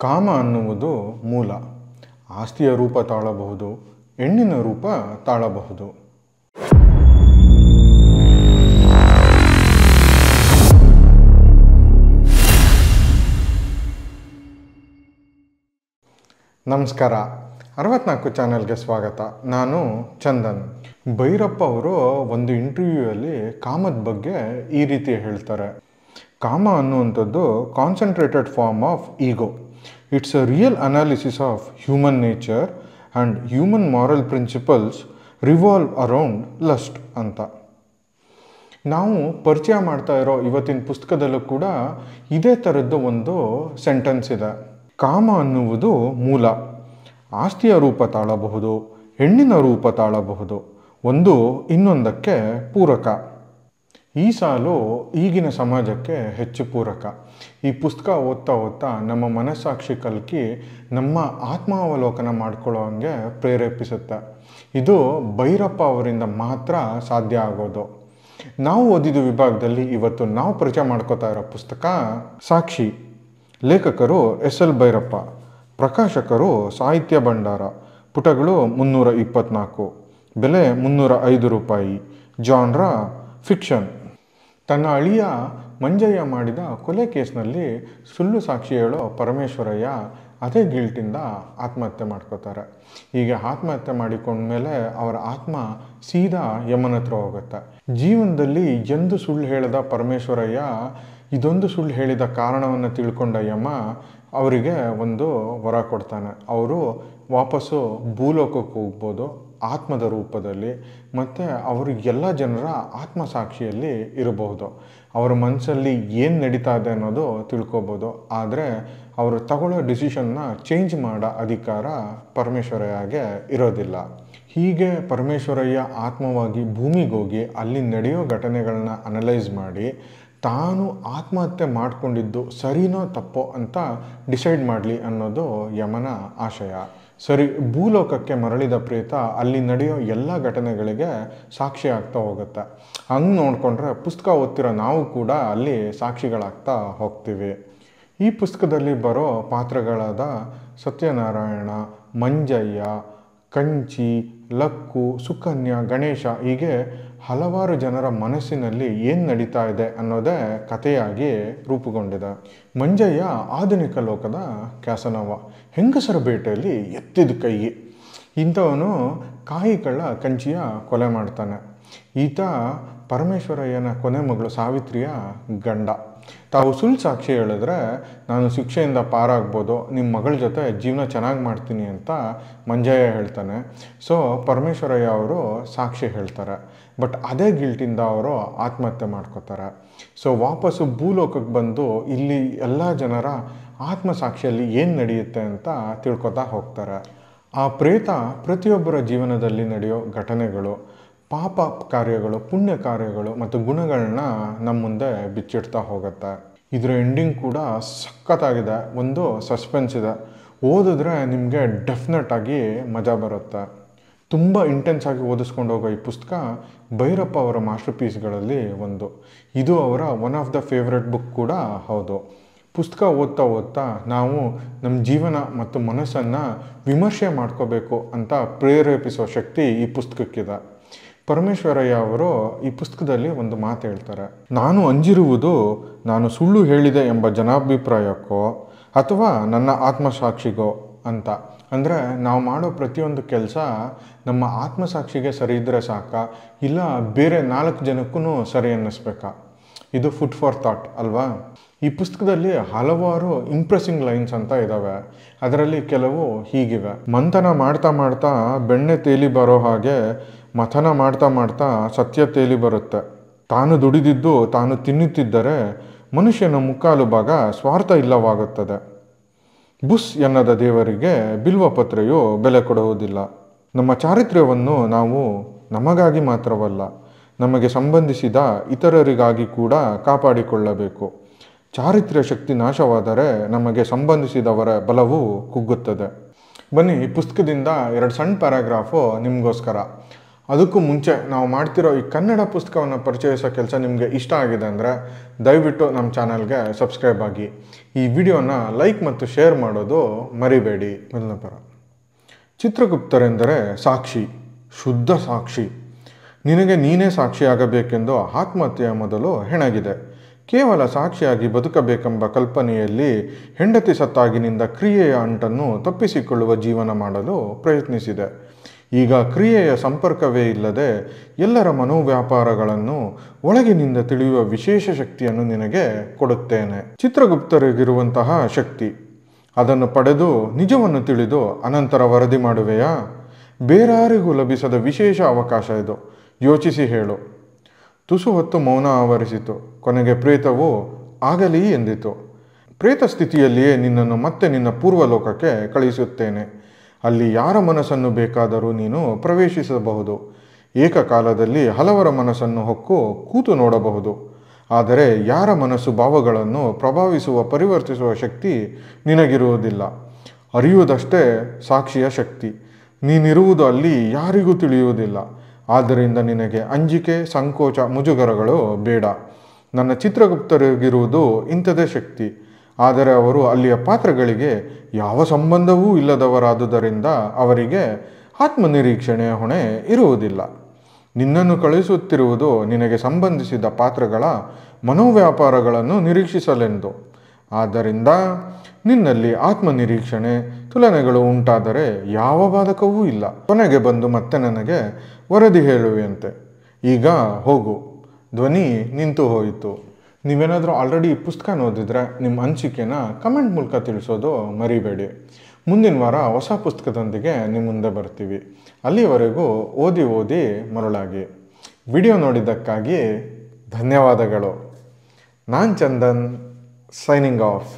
ಕಾಮ ಅನ್ನುವುದು ಮೂಲ. ಆಸ್ತಿಯ ರೂಪ ತಾಳಬಹುದು, ಹೆಣ್ಣಿನ ರೂಪ ತಾಳಬಹುದು. ನಮಸ್ಕಾರ, 64 ಚಾನೆಲ್ಗೆ ಸ್ವಾಗತ. ನಾನು ಚಂದನ್. ಭೈರಪ್ಪ ಅವರು ಒಂದು ಇಂಟರ್ವ್ಯೂಯಲ್ಲಿ ಕಾಮದ ಬಗ್ಗೆ ಈ ರೀತಿ ಹೇಳ್ತಾರೆ. ಕಾಮ ಅನ್ನುವಂಥದ್ದು concentrated form of ego. It's a real analysis of human nature and human moral principles revolve around lust ಅಂತ. ನಾವು ಪರಿಚಯ ಮಾಡ್ತಾ ಇರೋ ಇವತ್ತಿನ ಪುಸ್ತಕದಲ್ಲೂ ಕೂಡ ಇದೇ ಥರದ್ದು ಒಂದು ಸೆಂಟೆನ್ಸ್ ಇದೆ. ಕಾಮ ಅನ್ನುವುದು ಮೂಲ. ಆಸ್ತಿಯ ರೂಪ ತಾಳಬಹುದು, ಹೆಣ್ಣಿನ ರೂಪ ತಾಳಬಹುದು. ಒಂದು ಇನ್ನೊಂದಕ್ಕೆ ಪೂರಕ. ಈ ಸಾಲು ಈಗಿನ ಸಮಾಜಕ್ಕೆ ಹೆಚ್ಚು ಪೂರಕ. ಈ ಪುಸ್ತಕ ಓದ್ತಾ ಓದ್ತಾ ನಮ್ಮ ಮನಸ್ಸಾಕ್ಷಿ ಕಲ್ಕಿ ನಮ್ಮ ಆತ್ಮಾವಲೋಕನ ಮಾಡ್ಕೊಳ್ಳೋ ಹಂಗೆ ಪ್ರೇರೇಪಿಸುತ್ತೆ. ಇದು ಭೈರಪ್ಪ ಅವರಿಂದ ಮಾತ್ರ ಸಾಧ್ಯ ಆಗೋದು. ನಾವು ಓದಿದ ವಿಭಾಗದಲ್ಲಿ ಇವತ್ತು ನಾವು ಪರಿಚಯ ಮಾಡ್ಕೋತಾ ಇರೋ ಪುಸ್ತಕ ಸಾಕ್ಷಿ. ಲೇಖಕರು ಎಸ್.ಎಲ್. ಭೈರಪ್ಪ. ಪ್ರಕಾಶಕರು ಸಾಹಿತ್ಯ ಭಂಡಾರ. ಪುಟಗಳು 324. ಬೆಲೆ 305 ರೂಪಾಯಿ. Genre fiction. ತನ್ನ ಅಳಿಯ ಮಂಜಯ್ಯ ಮಾಡಿದ ಕೊಲೆ ಕೇಸ್ನಲ್ಲಿ ಸುಳ್ಳು ಸಾಕ್ಷಿ ಹೇಳೋ ಪರಮೇಶ್ವರಯ್ಯ ಅದೇ ಗಿಲ್ಟಿಂದ ಆತ್ಮಹತ್ಯೆ ಮಾಡ್ಕೋತಾರೆ. ಹೀಗೆ ಆತ್ಮಹತ್ಯೆ ಮಾಡಿಕೊಂಡ್ಮೇಲೆ ಅವರ ಆತ್ಮ ಸೀದಾ ಯಮನ ಹತ್ರ ಹೋಗುತ್ತೆ. ಜೀವನದಲ್ಲಿ ಎಂದು ಸುಳ್ಳು ಹೇಳಿದ ಪರಮೇಶ್ವರಯ್ಯ ಇದೊಂದು ಸುಳ್ಳು ಹೇಳಿದ ಕಾರಣವನ್ನು ತಿಳ್ಕೊಂಡ ಯಮ ಅವರಿಗೆ ಒಂದು ವರ ಕೊಡ್ತಾನೆ. ಅವರು ವಾಪಸ್ಸು ಭೂಲೋಕಕ್ಕೆ ಹೋಗ್ಬೋದು ಆತ್ಮದ ರೂಪದಲ್ಲಿ, ಮತ್ತು ಅವರು ಎಲ್ಲ ಜನರ ಆತ್ಮಸಾಕ್ಷಿಯಲ್ಲಿ ಇರಬಹುದು. ಅವರ ಮನಸ್ಸಲ್ಲಿ ಏನು ನಡೀತಾ ಇದೆ ಅನ್ನೋದು ತಿಳ್ಕೊಬೋದು. ಆದರೆ ಅವರು ತಗೊಳ್ಳೋ ಡಿಸಿಷನ್ನ ಚೇಂಜ್ ಮಾಡೋ ಅಧಿಕಾರ ಪರಮೇಶ್ವರಯ್ಯಗೆ ಇರೋದಿಲ್ಲ. ಹೀಗೆ ಪರಮೇಶ್ವರಯ್ಯ ಆತ್ಮವಾಗಿ ಭೂಮಿಗೆ ಹೋಗಿ ಅಲ್ಲಿ ನಡೆಯೋ ಘಟನೆಗಳನ್ನ ಅನಲೈಸ್ ಮಾಡಿ ತಾನು ಆತ್ಮಹತ್ಯೆ ಮಾಡಿಕೊಂಡಿದ್ದು ಸರಿನೋ ತಪ್ಪೋ ಅಂತ ಡಿಸೈಡ್ ಮಾಡಲಿ ಅನ್ನೋದು ಯಮನ ಆಶಯ. ಸರಿ, ಭೂಲೋಕಕ್ಕೆ ಮರಳಿದ ಪ್ರೇತ ಅಲ್ಲಿ ನಡೆಯೋ ಎಲ್ಲ ಘಟನೆಗಳಿಗೆ ಸಾಕ್ಷಿ ಆಗ್ತಾ ಹೋಗುತ್ತೆ. ಹಂಗೆ ನೋಡಿಕೊಂಡ್ರೆ ಪುಸ್ತಕ ಓದ್ತಿರೋ ನಾವು ಕೂಡ ಅಲ್ಲಿ ಸಾಕ್ಷಿಗಳಾಗ್ತಾ ಹೋಗ್ತೀವಿ. ಈ ಪುಸ್ತಕದಲ್ಲಿ ಬರೋ ಪಾತ್ರಗಳಾದ ಸತ್ಯನಾರಾಯಣ, ಮಂಜಯ್ಯ, ಕಂಚಿ, ಲಕ್ಕು, ಸುಕನ್ಯಾ, ಗಣೇಶ ಹೀಗೆ ಹಲವಾರು ಜನರ ಮನಸ್ಸಿನಲ್ಲಿ ಏನು ನಡೀತಾ ಇದೆ ಅನ್ನೋದೇ ಕಥೆಯಾಗಿ ರೂಪುಗೊಂಡಿದೆ. ಮಂಜಯ್ಯ ಆಧುನಿಕ ಲೋಕದ ಕ್ಯಾಸನೋವ. ಹೆಂಗಸರ ಬೇಟೆಯಲ್ಲಿ ಎತ್ತಿದ ಕೈ. ಇಂಥವನು ಕಾಯಿ ಕಳ್ಳ ಕಂಚಿಯ ಕೊಲೆ ಮಾಡ್ತಾನೆ. ಈತ ಪರಮೇಶ್ವರಯ್ಯನ ಕೊನೆ ಮಗಳು ಸಾವಿತ್ರಿಯ ಗಂಡ. ತಾವು ಸುಳ್ಳು ಸಾಕ್ಷಿ ಹೇಳಿದ್ರೆ ನಾನು ಶಿಕ್ಷೆಯಿಂದ ಪಾರಾಗ್ಬೋದು, ನಿಮ್ಮ ಮಗಳ ಜೊತೆ ಜೀವನ ಚೆನ್ನಾಗಿ ಮಾಡ್ತೀನಿ ಅಂತ ಮಂಜಯ್ಯ ಹೇಳ್ತಾನೆ. ಸೊ ಪರಮೇಶ್ವರಯ್ಯ ಅವರು ಸಾಕ್ಷಿ ಹೇಳ್ತಾರೆ. ಬಟ್ ಅದೇ ಗಿಲ್ಟಿಂದ ಅವರು ಆತ್ಮಹತ್ಯೆ ಮಾಡ್ಕೋತಾರೆ. ಸೊ ವಾಪಸ್ಸು ಭೂಲೋಕಕ್ಕೆ ಬಂದು ಇಲ್ಲಿ ಎಲ್ಲ ಜನರ ಆತ್ಮಸಾಕ್ಷಿಯಲ್ಲಿ ಏನು ನಡೆಯುತ್ತೆ ಅಂತ ತಿಳ್ಕೊತಾ ಹೋಗ್ತಾರೆ. ಆ ಪ್ರೇತ ಪ್ರತಿಯೊಬ್ಬರ ಜೀವನದಲ್ಲಿ ನಡೆಯೋ ಘಟನೆಗಳು, ಪಾಪ ಕಾರ್ಯಗಳು, ಪುಣ್ಯ ಕಾರ್ಯಗಳು ಮತ್ತು ಗುಣಗಳನ್ನ ನಮ್ಮ ಮುಂದೆ ಬಿಚ್ಚಿಡ್ತಾ ಹೋಗುತ್ತೆ. ಇದರ ಎಂಡಿಂಗ್ ಕೂಡ ಸಖತ್ತಾಗಿದೆ. ಒಂದು ಸಸ್ಪೆನ್ಸ್ ಇದೆ. ಓದಿದ್ರೆ ನಿಮಗೆ ಡೆಫಿನೆಟ್ ಆಗಿ ಮಜಾ ಬರುತ್ತೆ. ತುಂಬ ಇಂಟೆನ್ಸ್ ಆಗಿ ಓದಿಸ್ಕೊಂಡು ಹೋಗೋ ಈ ಪುಸ್ತಕ ಭೈರಪ್ಪ ಅವರ ಮಾಸ್ಟರ್ ಪೀಸ್ಗಳಲ್ಲಿ ಒಂದು. ಇದು ಅವರ one of the favourite book ಕೂಡ ಹೌದು. ಪುಸ್ತಕ ಓದ್ತಾ ಓದ್ತಾ ನಾವು ನಮ್ಮ ಜೀವನ ಮತ್ತು ಮನಸ್ಸನ್ನು ವಿಮರ್ಶೆ ಮಾಡ್ಕೋಬೇಕು ಅಂತ ಪ್ರೇರೇಪಿಸೋ ಶಕ್ತಿ ಈ ಪುಸ್ತಕಕ್ಕಿದೆ. ಪರಮೇಶ್ವರಯ್ಯ ಅವರು ಈ ಪುಸ್ತಕದಲ್ಲಿ ಒಂದು ಮಾತು ಹೇಳ್ತಾರೆ. ನಾನು ಅಂಜಿರುವುದು ನಾನು ಸುಳ್ಳು ಹೇಳಿದೆ ಎಂಬ ಜನಾಭಿಪ್ರಾಯಕ್ಕೋ ಅಥವಾ ನನ್ನ ಆತ್ಮಸಾಕ್ಷಿಗೋ ಅಂತ. ಅಂದರೆ ನಾವು ಮಾಡೋ ಪ್ರತಿಯೊಂದು ಕೆಲಸ ನಮ್ಮ ಆತ್ಮಸಾಕ್ಷಿಗೆ ಸರಿ ಇದ್ದರೆ ಸಾಕಾ, ಇಲ್ಲ ಬೇರೆ 4 ಜನಕ್ಕೂ ಸರಿ ಅನ್ನಿಸ್ಬೇಕಾ? ಇದು ಫುಡ್ ಫಾರ್ ಥಾಟ್ ಅಲ್ವಾ? ಈ ಪುಸ್ತಕದಲ್ಲಿ ಹಲವಾರು ಇಂಪ್ರೆಸಿಂಗ್ ಲೈನ್ಸ್ ಅಂತ ಇದ್ದಾವೆ. ಅದರಲ್ಲಿ ಕೆಲವು ಹೀಗಿವೆ. ಮಂಥನ ಮಾಡ್ತಾ ಮಾಡ್ತಾ ಬೆಣ್ಣೆ ತೇಲಿ ಬರೋ ಹಾಗೆ ಮಥನ ಮಾಡ್ತಾ ಮಾಡ್ತಾ ಸತ್ಯ ತೇಲಿ ಬರುತ್ತೆ. ತಾನು ದುಡಿದಿದ್ದು ತಾನು ತಿನ್ನುತ್ತಿದ್ದರೆ ಮನುಷ್ಯನ ಮುಕ್ಕಾಲು ಭಾಗ ಸ್ವಾರ್ಥ ಇಲ್ಲವಾಗುತ್ತದೆ. ಬುಸ್ ಎನ್ನದ ದೇವರಿಗೆ ಬಿಲ್ವಪತ್ರೆಯು ಬೆಲೆ ಕೊಡುವುದಿಲ್ಲ. ನಮ್ಮ ಚಾರಿತ್ರ್ಯವನ್ನು ನಾವು ನಮಗಾಗಿ ಮಾತ್ರವಲ್ಲ, ನಮಗೆ ಸಂಬಂಧಿಸಿದ ಇತರರಿಗಾಗಿ ಕೂಡ ಕಾಪಾಡಿಕೊಳ್ಳಬೇಕು. ಚಾರಿತ್ರ್ಯ ಶಕ್ತಿ ನಾಶವಾದರೆ ನಮಗೆ ಸಂಬಂಧಿಸಿದವರ ಬಲವು ಕುಗ್ಗುತ್ತದೆ. ಬನ್ನಿ, ಈ ಪುಸ್ತಕದಿಂದ 2 ಸಣ್ಣ ಪ್ಯಾರಾಗ್ರಾಫು ನಿಮಗೋಸ್ಕರ. ಅದಕ್ಕೂ ಮುಂಚೆ ನಾವು ಮಾಡ್ತಿರೋ ಈ ಕನ್ನಡ ಪುಸ್ತಕವನ್ನು ಪರಿಚಯಿಸೋ ಕೆಲಸ ನಿಮಗೆ ಇಷ್ಟ ಆಗಿದೆ ಅಂದರೆ ದಯವಿಟ್ಟು ನಮ್ಮ ಚಾನಲ್ಗೆ ಸಬ್ಸ್ಕ್ರೈಬ್ ಆಗಿ ಈ ವಿಡಿಯೋನ ಲೈಕ್ ಮತ್ತು ಶೇರ್ ಮಾಡೋದು ಮರಿಬೇಡಿ. ಮೊದಲನೇ ಪರ. ಚಿತ್ರಗುಪ್ತರೆಂದರೆ ಸಾಕ್ಷಿ, ಶುದ್ಧ ಸಾಕ್ಷಿ. ನಿನಗೆ ನೀನೇ ಸಾಕ್ಷಿಯಾಗಬೇಕೆಂದು ಆತ್ಮಹತ್ಯೆಯ ಮೊದಲು ಹೆಣಗಿದೆ. ಕೇವಲ ಸಾಕ್ಷಿಯಾಗಿ ಬದುಕಬೇಕೆಂಬ ಕಲ್ಪನೆಯಲ್ಲಿ ಹೆಂಡತಿ ಸತ್ತಾಗಿನಿಂದ ಕ್ರಿಯೆಯ ಅಂಟನ್ನು ತಪ್ಪಿಸಿಕೊಳ್ಳುವ ಜೀವನ ಮಾಡಲು ಪ್ರಯತ್ನಿಸಿದೆ. ಈಗ ಕ್ರಿಯೆಯ ಸಂಪರ್ಕವೇ ಇಲ್ಲದೆ ಎಲ್ಲರ ಮನೋವ್ಯಾಪಾರಗಳನ್ನು ಒಳಗಿನಿಂದ ತಿಳಿಯುವ ವಿಶೇಷ ಶಕ್ತಿಯನ್ನು ನಿನಗೆ ಕೊಡುತ್ತೇನೆ. ಚಿತ್ರಗುಪ್ತರಿಗಿರುವಂತಹ ಶಕ್ತಿ, ಅದನ್ನು ಪಡೆದು ನಿಜವನ್ನು ತಿಳಿದು ಅನಂತರ ವರದಿ ಮಾಡುವೆಯಾ? ಬೇರಾರಿಗೂ ಲಭಿಸದ ವಿಶೇಷ ಅವಕಾಶ ಇದು. ಯೋಚಿಸಿ ಹೇಳು. ತುಸು ಹೊತ್ತು ಮೌನ ಆವರಿಸಿತು. ಕೊನೆಗೆ ಪ್ರೇತವು ಆಗಲಿ ಎಂದಿತು. ಪ್ರೇತ ಸ್ಥಿತಿಯಲ್ಲಿಯೇ ನಿನ್ನನ್ನು ಮತ್ತೆ ನಿನ್ನ ಪೂರ್ವಲೋಕಕ್ಕೆ ಕಳುಹಿಸುತ್ತೇನೆ. ಅಲ್ಲಿ ಯಾರ ಮನಸ್ಸನ್ನು ಬೇಕಾದರೂ ನೀನು ಪ್ರವೇಶಿಸಬಹುದು. ಏಕಕಾಲದಲ್ಲಿ ಹಲವರ ಮನಸ್ಸನ್ನು ಹೊಕ್ಕು ಕೂತು ನೋಡಬಹುದು. ಆದರೆ ಯಾರ ಮನಸ್ಸು ಭಾವಗಳನ್ನು ಪ್ರಭಾವಿಸುವ ಪರಿವರ್ತಿಸುವ ಶಕ್ತಿ ನಿನಗಿರುವುದಿಲ್ಲ. ಅರಿಯುವುದಷ್ಟೇ ಸಾಕ್ಷಿಯ ಶಕ್ತಿ. ನೀನಿರುವುದು ಅಲ್ಲಿ ಯಾರಿಗೂ ತಿಳಿಯುವುದಿಲ್ಲ. ಆದ್ದರಿಂದ ನಿನಗೆ ಅಂಜಿಕೆ, ಸಂಕೋಚ, ಮುಜುಗರಗಳು ಬೇಡ. ನನ್ನ ಚಿತ್ರಗುಪ್ತರಿಗಿರುವುದು ಇಂಥದೇ ಶಕ್ತಿ. ಆದರೆ ಅವರು ಅಲ್ಲಿಯ ಪಾತ್ರಗಳಿಗೆ ಯಾವ ಸಂಬಂಧವೂ ಇಲ್ಲದವರಾದುದರಿಂದ ಅವರಿಗೆ ಆತ್ಮನಿರೀಕ್ಷಣೆಯ ಹೊಣೆ ಇರುವುದಿಲ್ಲ. ನಿನ್ನನ್ನು ಕಳುಹಿಸುತ್ತಿರುವುದು ನಿನಗೆ ಸಂಬಂಧಿಸಿದ ಪಾತ್ರಗಳ ಮನೋವ್ಯಾಪಾರಗಳನ್ನು ನಿರೀಕ್ಷಿಸಲೆಂದು. ಆದ್ದರಿಂದ ನಿನ್ನಲ್ಲಿ ಆತ್ಮನಿರೀಕ್ಷಣೆ, ತುಲನೆಗಳು ಉಂಟಾದರೆ ಯಾವ ಬಾಧಕವೂ ಇಲ್ಲ. ಕೊನೆಗೆ ಬಂದು ಮತ್ತೆ ನನಗೆ ವರದಿ ಹೇಳುವೆಯಂತೆ. ಈಗ ಹೋಗು. ಧ್ವನಿ ನಿಂತು ಹೋಯಿತು. ನೀವೇನಾದರೂ ಆಲ್ರೆಡಿ ಈ ಪುಸ್ತಕ ಓದಿದ್ರೆ ನಿಮ್ಮ ಅನಿಸಿಕೆನ ಕಮೆಂಟ್ ಮೂಲಕ ತಿಳಿಸೋದು ಮರಿಬೇಡಿ. ಮುಂದಿನ ವಾರ ಹೊಸ ಪುಸ್ತಕದೊಂದಿಗೆ ನಿಮ್ಮ ಮುಂದೆ ಬರ್ತೀವಿ. ಅಲ್ಲಿವರೆಗೂ ಓದಿ ಮರಳಾಗಿ. ವಿಡಿಯೋ ನೋಡಿದ್ದಕ್ಕಾಗಿ ಧನ್ಯವಾದಗಳು. ನಾನು ಚಂದನ್, ಸೈನಿಂಗ್ ಆಫ್.